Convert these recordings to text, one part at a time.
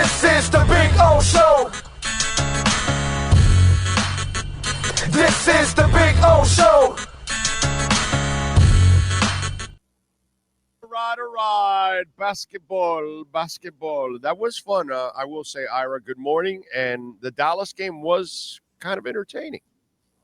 This is the Big O Show. This is the Big O Show. All right. Basketball. That was fun. I will say, Ira, good morning. And the Dallas game was kind of entertaining.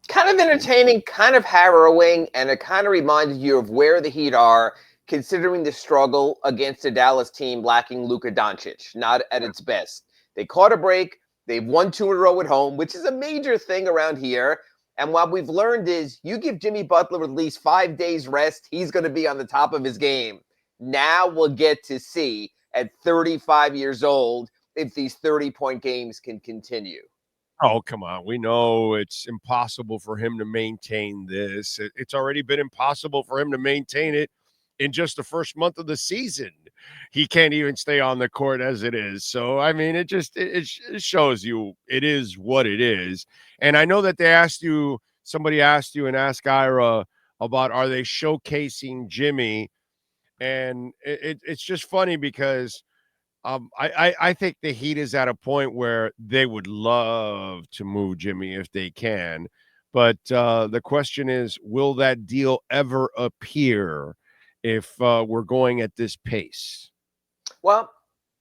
Kind of entertaining, kind of harrowing, and it kind of reminded you of where the Heat are, considering the struggle against a Dallas team lacking Luka Doncic, not at its best. They caught a break. They've won 2 in a row at home, which is a major thing around here. And what we've learned is you give Jimmy Butler at least 5 days rest, he's going to be on the top of his game. Now we'll get to see at 35 years old if these 30-point games can continue. Oh, come on. We know it's impossible for him to maintain this. It's already been impossible for him to maintain it in just the first month of the season. He can't even stay on the court as it is. So, I mean, it shows you it is what it is. And I know that somebody asked you and asked Ira about, are they showcasing Jimmy? And it's just funny because I think the Heat is at a point where they would love to move Jimmy if they can. But the question is, will that deal ever appear if we're going at this pace? Well,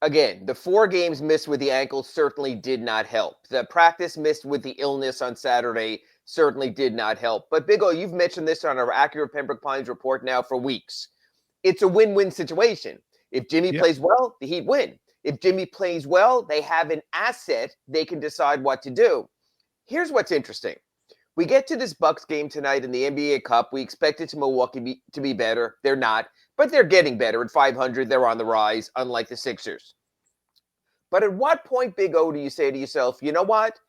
again, the 4 games missed with the ankle certainly did not help. The practice missed with the illness on Saturday certainly did not help. But Big O, you've mentioned this on our Accurate Pembroke Pines report now for weeks. It's a win-win situation. If Jimmy plays well, the Heat win. If Jimmy plays well, they have an asset. They can decide what to do. Here's what's interesting. We get to this Bucks game tonight in the NBA Cup. We expected Milwaukee to be better. They're not, but they're getting better. At 500, they're on the rise, unlike the Sixers. But at what point, Big O, do you say to yourself, you know what?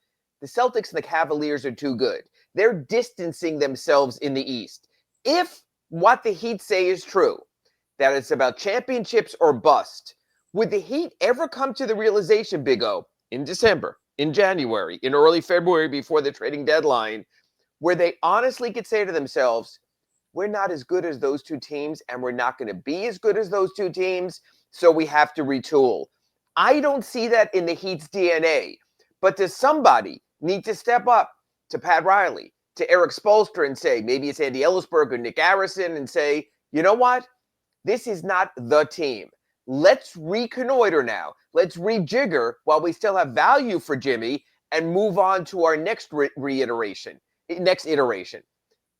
The Celtics and the Cavaliers are too good. They're distancing themselves in the East. If what the Heat say is true, that it's about championships or bust, would the Heat ever come to the realization, Big O, in December, in January, in early February before the trading deadline, where they honestly could say to themselves, we're not as good as those 2 teams and we're not going to be as good as those 2 teams, so we have to retool? I don't see that in the Heat's DNA. But does somebody need to step up to Pat Riley, to Eric Spoelstra and say, maybe it's Andy Ellisberg or Nick Harrison, and say, you know what? This is not the team. Let's reconnoiter now. Let's rejigger while we still have value for Jimmy and move on to our next iteration.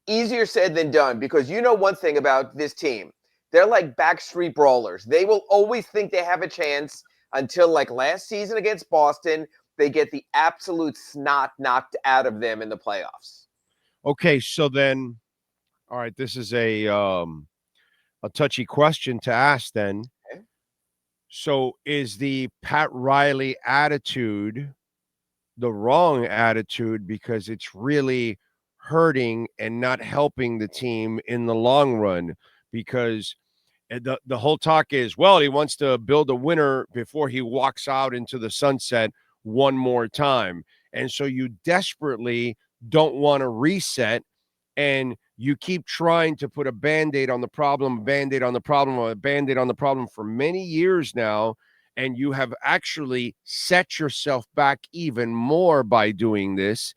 Easier said than done, because you know one thing about this team. They're like backstreet brawlers. They will always think they have a chance until, like last season against Boston, they get the absolute snot knocked out of them in the playoffs. Okay, so then, all right, this is a touchy question to ask then. Okay. So is the Pat Riley attitude the wrong attitude because it's really hurting and not helping the team in the long run? Because the whole talk is, well, he wants to build a winner before he walks out into the sunset one more time. And so you desperately don't want to reset, and you keep trying to put a Band-Aid on the problem, a Band-Aid on the problem, a Band-Aid on the problem for many years now, and you have actually set yourself back even more by doing this,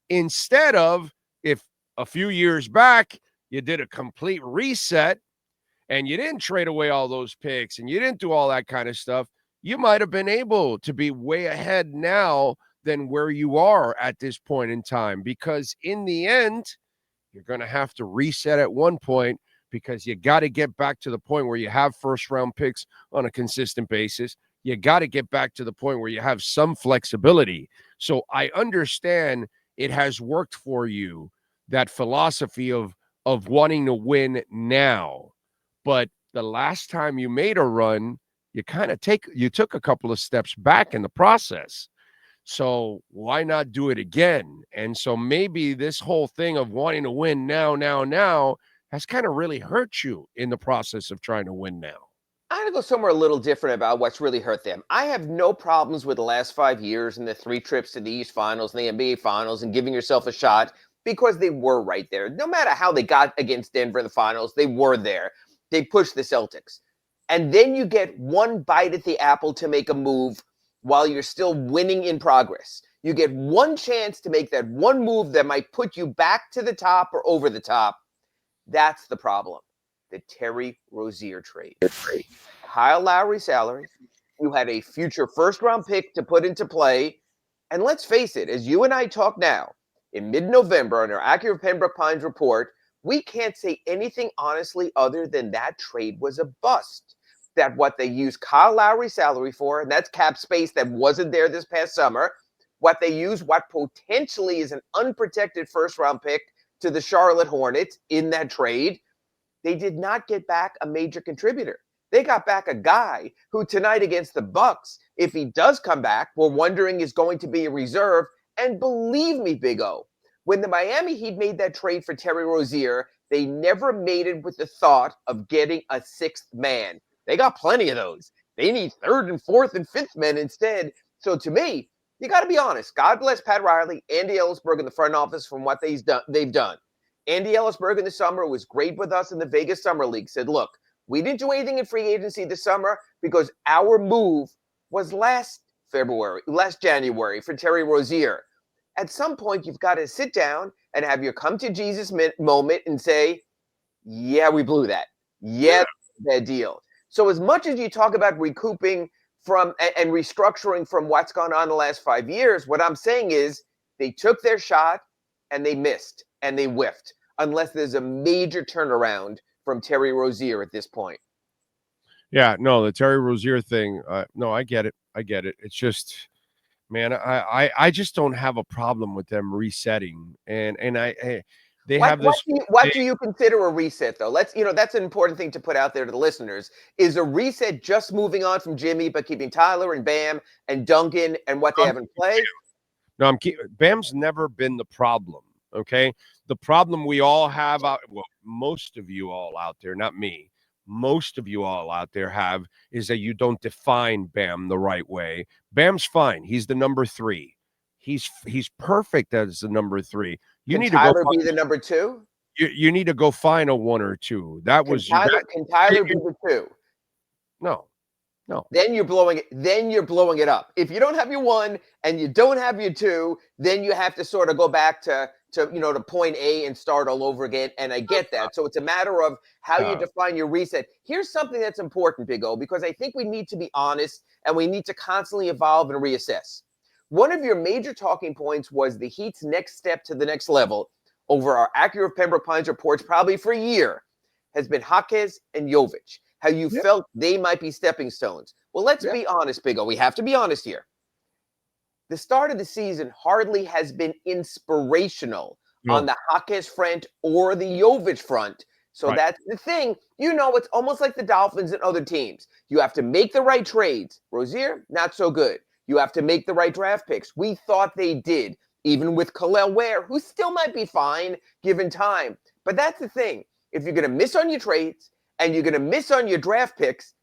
instead of, if a few years back you did a complete reset and you didn't trade away all those picks and you didn't do all that kind of stuff, you might have been able to be way ahead now than where you are at this point in time. Because in the end, you're going to have to reset at one point, because you got to get back to the point where you have first-round picks on a consistent basis. You got to get back to the point where you have some flexibility. So I understand it has worked for you, that philosophy of wanting to win now. But the last time you made a run, you took a couple of steps back in the process. So why not do it again? And so maybe this whole thing of wanting to win now has kind of really hurt you in the process of trying to win now. I'm going to go somewhere a little different about what's really hurt them. I have no problems with the last 5 years and the 3 trips to the East Finals and the NBA Finals and giving yourself a shot, because they were right there. No matter how they got against Denver in the finals, they were there. They pushed the Celtics. And then you get one bite at the apple to make a move while you're still winning in progress. You get one chance to make that one move that might put you back to the top or over the top. That's the problem. The Terry Rozier trade. Kyle Lowry's salary. You had a future first-round pick to put into play. And let's face it, as you and I talk now, in mid-November on our Accurate Pembroke Pines report, we can't say anything honestly other than that trade was a bust. That what they used Kyle Lowry's salary for, and that's cap space that wasn't there this past summer, what they used, what potentially is an unprotected first-round pick to the Charlotte Hornets in that trade, they did not get back a major contributor. They got back a guy who tonight against the Bucks, if he does come back, we're wondering is going to be a reserve. And believe me, Big O, when the Miami Heat made that trade for Terry Rozier, they never made it with the thought of getting a sixth man. They got plenty of those. They need third and fourth and fifth men instead. So to me, you got to be honest. God bless Pat Riley, Andy Ellisberg in the front office from what they've done. Andy Ellisberg in the summer was great with us in the Vegas Summer League. Said, look, we didn't do anything in free agency this summer because our move was last January for Terry Rozier. At some point, you've got to sit down and have your come to Jesus moment and say, yeah, we blew that. Yeah, that deal. So as much as you talk about recouping from and restructuring from what's gone on the last 5 years, what I'm saying is they took their shot and they missed and they whiffed unless there's a major turnaround from Terry Rozier at this point. Yeah, no, the Terry Rozier thing. No, I get it. It's just, man, I just don't have a problem with them resetting. And they have this. What do you consider a reset, though? That's an important thing to put out there to the listeners. Is a reset just moving on from Jimmy, but keeping Tyler and Bam and Duncan and what they have in play? No, Bam's never been the problem. Okay, the problem we all have most of you all out there, not me. Most of you all out there have is that you don't define Bam the right way. Bam's fine. He's the number 3. He's perfect as the number 3. Can Tyler be the number 2? You need to go find a 1 or 2. Can Tyler be the 2? No. Then you're blowing it up. If you don't have your 1 and you don't have your 2, then you have to sort of go back to point A and start all over again. And I get that. So it's a matter of how you define your reset. Here's something that's important, Big O, because I think we need to be honest and we need to constantly evolve and reassess. One of your major talking points was the Heat's next step to the next level over our Accurate Pembroke Pines reports probably for a year has been Jaquez and Jovic. How you felt they might be stepping stones. Well, let's be honest, Big O. We have to be honest here. The start of the season hardly has been inspirational on the Jaquez front or the Jovic front. So that's the thing. It's almost like the Dolphins and other teams. You have to make the right trades. Rozier, not so good. You have to make the right draft picks. We thought they did, even with Khalil Ware, who still might be fine given time. But that's the thing. If you're going to miss on your trades and you're going to miss on your draft picks,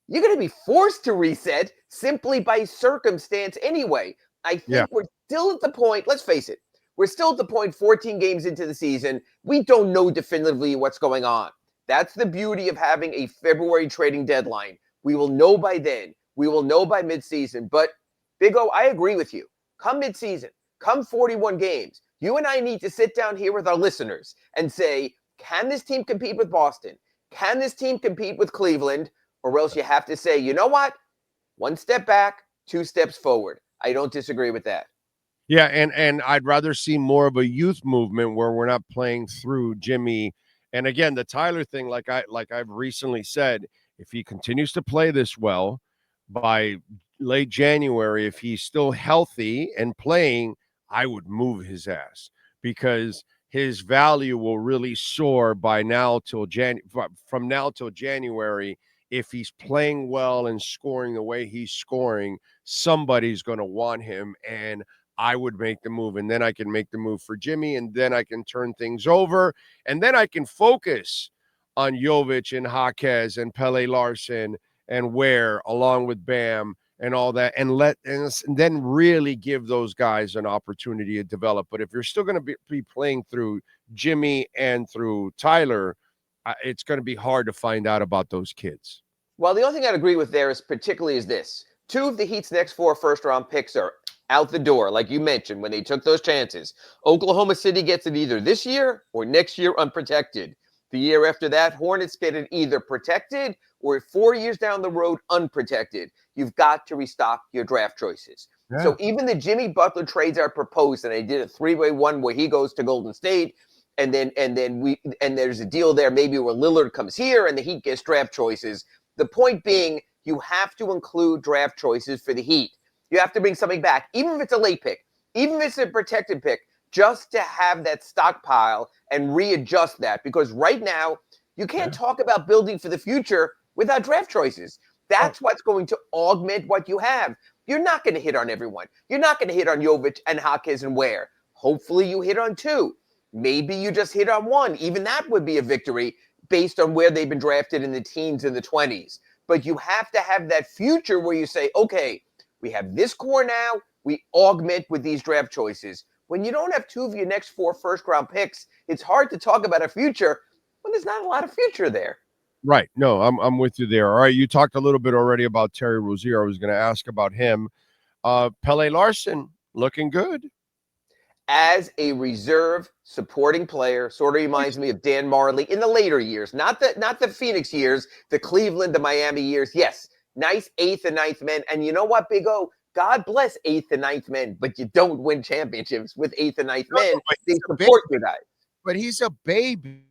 you're going to be forced to reset simply by circumstance anyway. I think we're still at the point, let's face it, we're still at the point 14 games into the season. We don't know definitively what's going on. That's the beauty of having a February trading deadline. We will know by then. We will know by midseason. But, Big O, I agree with you. Come midseason, come 41 games, you and I need to sit down here with our listeners and say, can this team compete with Boston? Can this team compete with Cleveland? Or else you have to say, you know what? 1 step back, 2 steps forward. I don't disagree with that. Yeah, and I'd rather see more of a youth movement where we're not playing through Jimmy. And again, the Tyler thing, like I've recently said, if he continues to play this well by late January, if he's still healthy and playing, I would move his ass because his value will really soar from now till January. If he's playing well and scoring the way he's scoring, somebody's going to want him, and I would make the move, and then I can make the move for Jimmy, and then I can turn things over, and then I can focus on Jovic and Jaquez and Pele Larson and Ware along with Bam and all that, and then really give those guys an opportunity to develop. But if you're still going to be playing through Jimmy and through Tyler, it's going to be hard to find out about those kids. Well, the only thing I'd agree with there is particularly is this. Two of the Heat's next 4 first-round picks are out the door, like you mentioned, when they took those chances. Oklahoma City gets it either this year or next year unprotected. The year after that, Hornets get it either protected or 4 years down the road unprotected. You've got to restock your draft choices. Yeah. So even the Jimmy Butler trades are proposed, and I did a 3-way one where he goes to Golden State, and then there's a deal there maybe where Lillard comes here and the Heat gets draft choices. The point being, you have to include draft choices for the Heat. You have to bring something back, even if it's a late pick, even if it's a protected pick, just to have that stockpile and readjust that. Because right now, you can't talk about building for the future without draft choices. That's what's going to augment what you have. You're not going to hit on everyone. You're not going to hit on Jovic and Jaquez and Ware. Hopefully you hit on 2. Maybe you just hit on 1. Even that would be a victory based on where they've been drafted in the teens and the 20s. But you have to have that future where you say, okay, we have this core now. We augment with these draft choices. When you don't have 2 of your next 4 first-round picks, it's hard to talk about a future when there's not a lot of future there. Right. No, I'm with you there. All right. You talked a little bit already about Terry Rozier. I was going to ask about him. Pele Larson looking good. As a reserve supporting player, sort of reminds me of Dan Marley in the later years, not the Phoenix years, the Cleveland, the Miami years. Yes, nice 8th and 9th men. And you know what, Big O? God bless 8th and 9th men, but you don't win championships with 8th and 9th men. They support you guys. But he's a baby.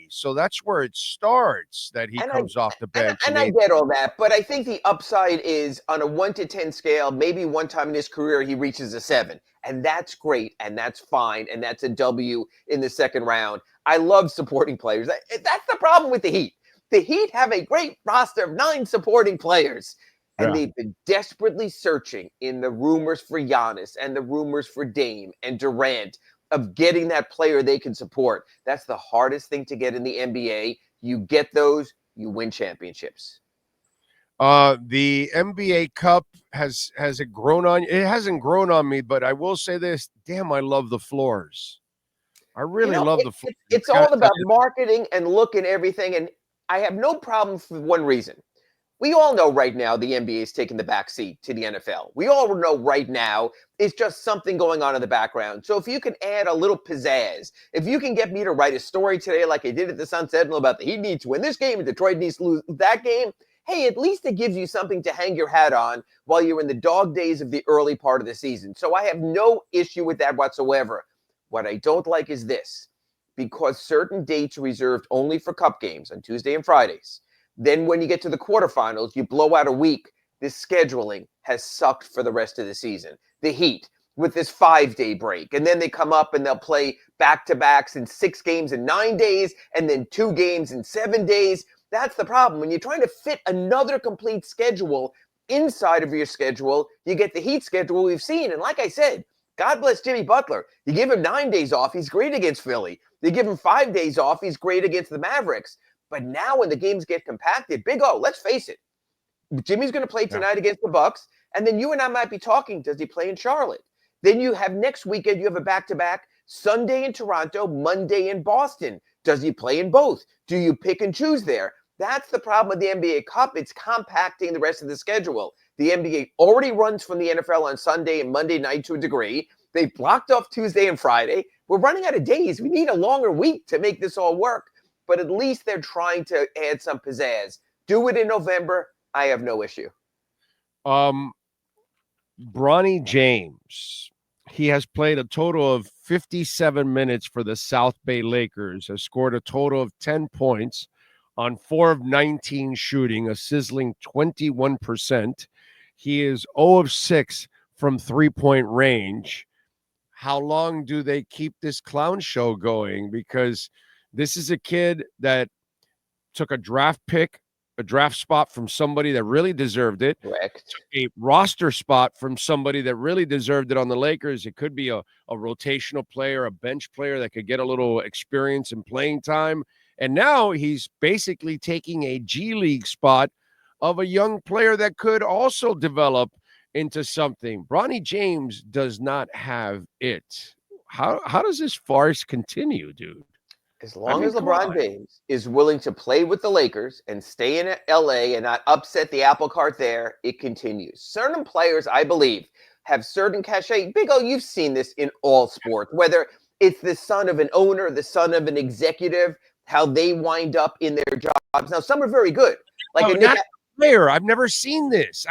So that's where it starts, that he comes off the bench. And I get all that, but I think the upside is on a 1 to 10 scale, maybe one time in his career he reaches a 7. And that's great, and that's fine, and that's a W in the second round. I love supporting players. That's the problem with the Heat. The Heat have a great roster of 9 supporting players, and they've been desperately searching in the rumors for Giannis and the rumors for Dame and Durant of getting that player they can support. That's the hardest thing to get in the NBA. You get those, you win championships. The NBA Cup has it grown on you? It hasn't grown on me, but I will say this. Damn, I love the floors. I really love the floors. It's all about marketing and look and everything. And I have no problem for one reason. We all know right now the NBA is taking the back seat to the NFL. We all know right now it's just something going on in the background. So if you can add a little pizzazz, if you can get me to write a story today like I did at the Sun Sentinel about the Heat needs to win this game and Detroit needs to lose that game, hey, at least it gives you something to hang your hat on while you're in the dog days of the early part of the season. So I have no issue with that whatsoever. What I don't like is this. Because certain dates are reserved only for cup games on Tuesday and Fridays, then when you get to the quarterfinals, you blow out a week. This scheduling has sucked for the rest of the season. The Heat with this 5-day break. And then they come up and they'll play back-to-backs in 6 games in 9 days and then 2 games in 7 days. That's the problem. When you're trying to fit another complete schedule inside of your schedule, you get the Heat schedule we've seen. And like I said, God bless Jimmy Butler. You give him 9 days off, he's great against Philly. You give him 5 days off, he's great against the Mavericks. But now when the games get compacted, Big O, let's face it, Jimmy's going to play tonight against the Bucks, and then you and I might be talking, does he play in Charlotte? Then you have next weekend, you have a back-to-back, Sunday in Toronto, Monday in Boston. Does he play in both? Do you pick and choose there? That's the problem with the NBA Cup. It's compacting the rest of the schedule. The NBA already runs from the NFL on Sunday and Monday night to a degree. They blocked off Tuesday and Friday. We're running out of days. We need a longer week to make this all work. But at least they're trying to add some pizzazz. Do it in November. I have no issue. Bronny James, he has played a total of 57 minutes for the South Bay Lakers, has scored a total of 10 points on 4 of 19 shooting, a sizzling 21%. He is 0 of 6 from three-point range. How long do they keep this clown show going? Because this is a kid that took a draft spot from somebody that really deserved it. Correct. A roster spot from somebody that really deserved it on the Lakers. It could be a rotational player, a bench player that could get a little experience and playing time. And now he's basically taking a G League spot of a young player that could also develop into something. Bronny James does not have it. How does this farce continue, dude? As long as LeBron James is willing to play with the Lakers and stay in LA and not upset the apple cart there, it continues. Certain players, I believe, have certain cachet. Big O, you've seen this in all sports, whether it's the son of an owner, the son of an executive, how they wind up in their jobs. Now, some are very good. Like a Nick player. I've never seen this.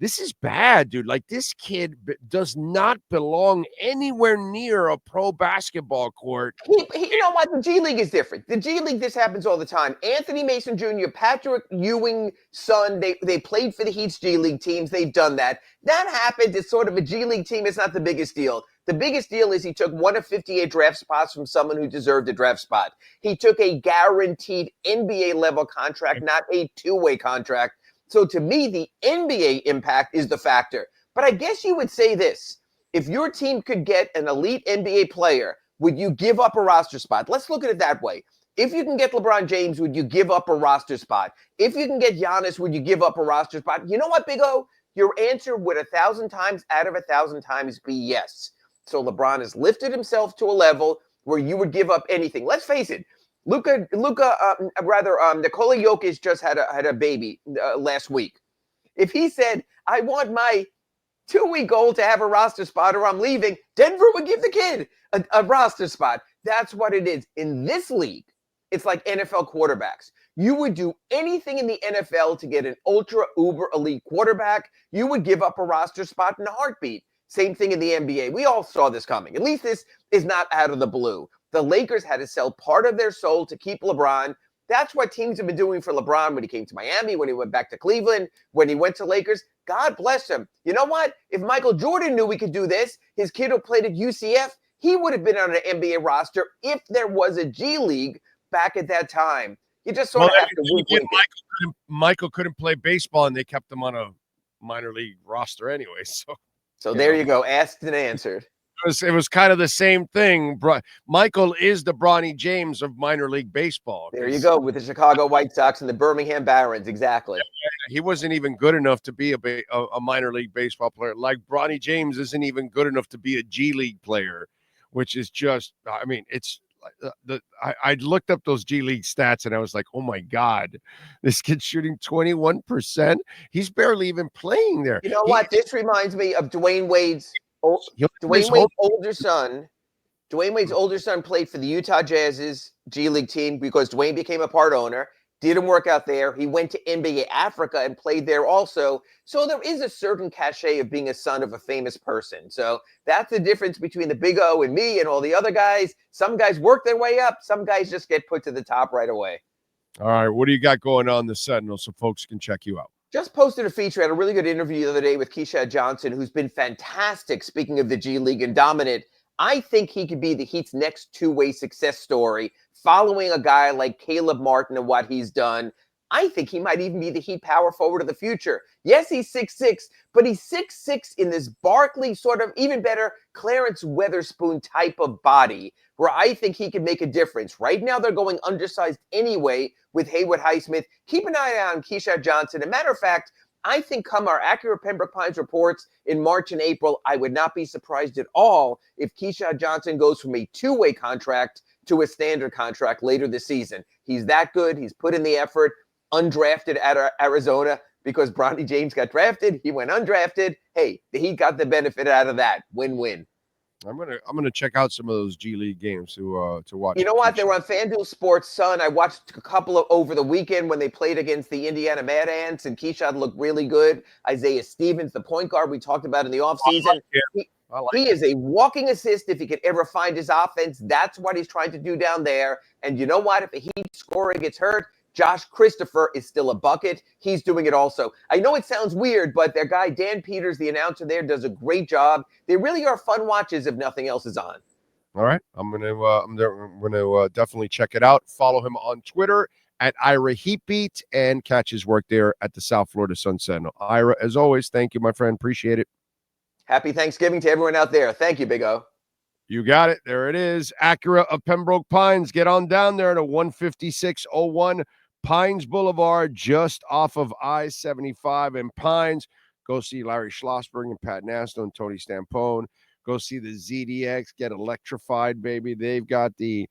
This is bad, dude. Like, this kid does not belong anywhere near a pro basketball court. You know what? The G League is different. The G League, this happens all the time. Anthony Mason Jr., Patrick Ewing's son, they played for the Heat's G League teams. They've done that. That happened. It's sort of a G League team. It's not the biggest deal. The biggest deal is he took one of 58 draft spots from someone who deserved a draft spot. He took a guaranteed NBA-level contract, not a two-way contract. So to me, the NBA impact is the factor. But I guess you would say this. If your team could get an elite NBA player, would you give up a roster spot? Let's look at it that way. If you can get LeBron James, would you give up a roster spot? If you can get Giannis, would you give up a roster spot? You know what, Big O? Your answer would 1,000 times out of 1,000 times be yes. So LeBron has lifted himself to a level where you would give up anything. Let's face it. Nikola Jokic just had a baby last week. If he said, I want my 2-week old to have a roster spot or I'm leaving, Denver would give the kid a roster spot. That's what it is. In this league, it's like NFL quarterbacks. You would do anything in the NFL to get an ultra uber elite quarterback. You would give up a roster spot in a heartbeat. Same thing in the NBA. We all saw this coming. At least this is not out of the blue. The Lakers had to sell part of their soul to keep LeBron. That's what teams have been doing for LeBron when he came to Miami, when he went back to Cleveland, when he went to Lakers. God bless him. You know what? If Michael Jordan knew we could do this, his kid who played at UCF, he would have been on an NBA roster if there was a G League back at that time. You just sort of have to wink. Michael couldn't play baseball, and they kept him on a minor league roster anyway. So there you go. Asked and answered. It was kind of the same thing. Michael is the Bronny James of minor league baseball. There you go, with the Chicago White Sox and the Birmingham Barons. Exactly. He wasn't even good enough to be a minor league baseball player. Like Bronny James isn't even good enough to be a G League player, which is just, I mean, it's I looked up those G League stats and I was like, oh my God, this kid's shooting 21%. He's barely even playing there. You know what? This reminds me of Dwayne Wade's older son. Dwayne Wade's older son played for the Utah Jazz's G League team because Dwayne became a part owner. Didn't work out there. He went to NBA Africa and played there also. So there is a certain cachet of being a son of a famous person. So that's the difference between the Big O and me and all the other guys. Some guys work their way up. Some guys just get put to the top right away. All right. What do you got going on in the Sentinel so folks can check you out? Just posted a feature. Had a really good interview the other day with Keyshawn Johnson, who's been fantastic, speaking of the G League, and dominant. I think he could be the Heat's next two-way success story, following a guy like Caleb Martin and what he's done. I think he might even be the Heat power forward of the future. Yes, he's 6'6", but he's 6'6" in this Barkley sort of, even better, Clarence Weatherspoon type of body, where I think he could make a difference. Right now, they're going undersized anyway with Haywood Highsmith. Keep an eye on Keyshawn Johnson. As a matter of fact, I think come our accurate Pembroke Pines reports in March and April, I would not be surprised at all if Keyshawn Johnson goes from a two-way contract to a standard contract later this season. He's that good. He's put in the effort. Undrafted out of Arizona because Bronny James got drafted. He went undrafted. Hey, the Heat got the benefit out of that. Win-win. I'm gonna check out some of those G League games to watch. You know what? They were on FanDuel Sports Sun. I watched a couple over the weekend when they played against the Indiana Mad Ants, and Keyshawn looked really good. Isaiah Stevens, the point guard we talked about in the offseason. He is a walking assist if he could ever find his offense. That's what he's trying to do down there. And you know what? If a Heat scorer gets hurt, Josh Christopher is still a bucket. He's doing it also. I know it sounds weird, but their guy, Dan Peters, the announcer there, does a great job. They really are fun watches if nothing else is on. All right. I'm gonna definitely check it out. Follow him on Twitter at Ira Heatbeat and catch his work there at the South Florida Sun Sentinel. Ira, as always, thank you, my friend. Appreciate it. Happy Thanksgiving to everyone out there. Thank you, Big O. You got it. There it is. Acura of Pembroke Pines. Get on down there to 15601 Pines Boulevard, just off of I-75 in Pines. Go see Larry Schlossberg and Pat Nasto and Tony Stampone. Go see the ZDX, get electrified, baby. They've got the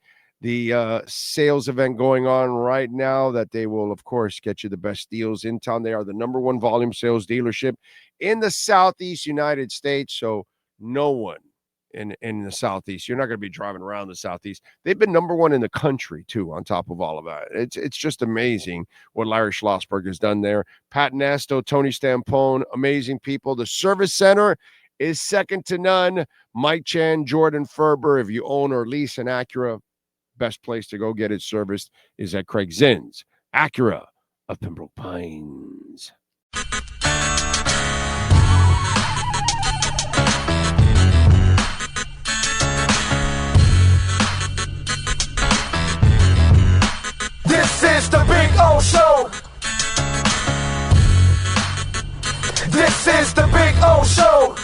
sales event going on right now that they will, of course, get you the best deals in town. They are the number one volume sales dealership in the Southeast United States. So no one in the Southeast. You're not going to be driving around the Southeast. They've been number one in the country, too, on top of all of that. It's just amazing what Larry Schlossberg has done there. Pat Nasto, Tony Stampone, amazing people. The service center is second to none. Mike Chan, Jordan Ferber. If you own or lease an Acura, best place to go get it serviced is at Craig Zinn's Acura of Pembroke Pines. This is the Big O Show. This is the Big O Show.